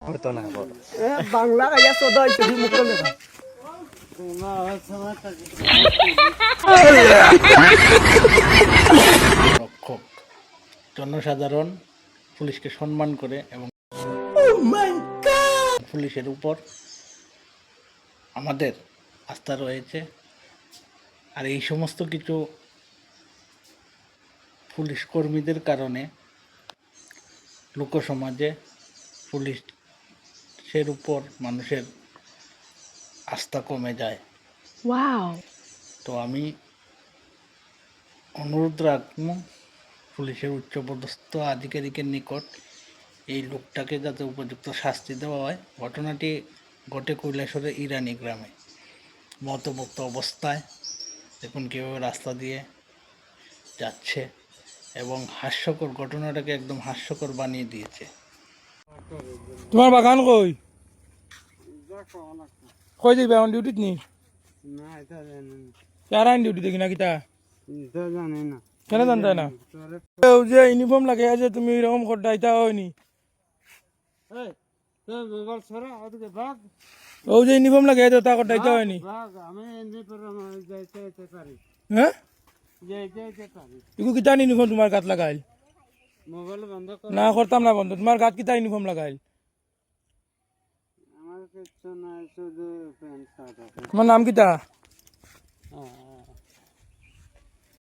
হতো না বাংলা আইয়া চোদা হইছে মুখ রক্ষক জনসাধারণ পুলিশকে সম্মান করে এবং পুলিশের উপর আমাদের আস্থা রয়েছে। আর এই সমস্ত কিছু পুলিশ কর্মীদের কারণে লোকসমাজে পুলিশের উপর মানুষের আস্থা কমে যায়। তো আমি অনুরোধ রাখব পুলিশের উচ্চপদস্থ আধিকারিকের নিকট এই লোকটাকে যাতে উপযুক্ত শাস্তি দেওয়া হয়। ঘটনাটি ঘটে কৈলাসরের ইরানি গ্রামে মতমুক্ত অবস্থায় দেখুন কীভাবে রাস্তা দিয়ে যাচ্ছে এবং হাস্যকর, ঘটনাটাকে একদম হাস্যকর বানিয়ে দিয়েছে। তোমার বাগান কই কই যাইবা অন ডিউটিত নি কারা ডিউটি দেখি না কিতা কেন জানতে না যে ইউনিফর্ম লাগে যে তুমি এরকম করতে এটা হয়নি ও যে ইউনিফর্ম লাগে তা করতে এটা হয়নি হ্যাঁ ইগু কিতা ইউনিফর্ম তোমার গাত লাগাইল না করতাম না বন্ধ তোমার গাত কিতা ইউনিফর্ম লাগাইল তোমার নাম কিতা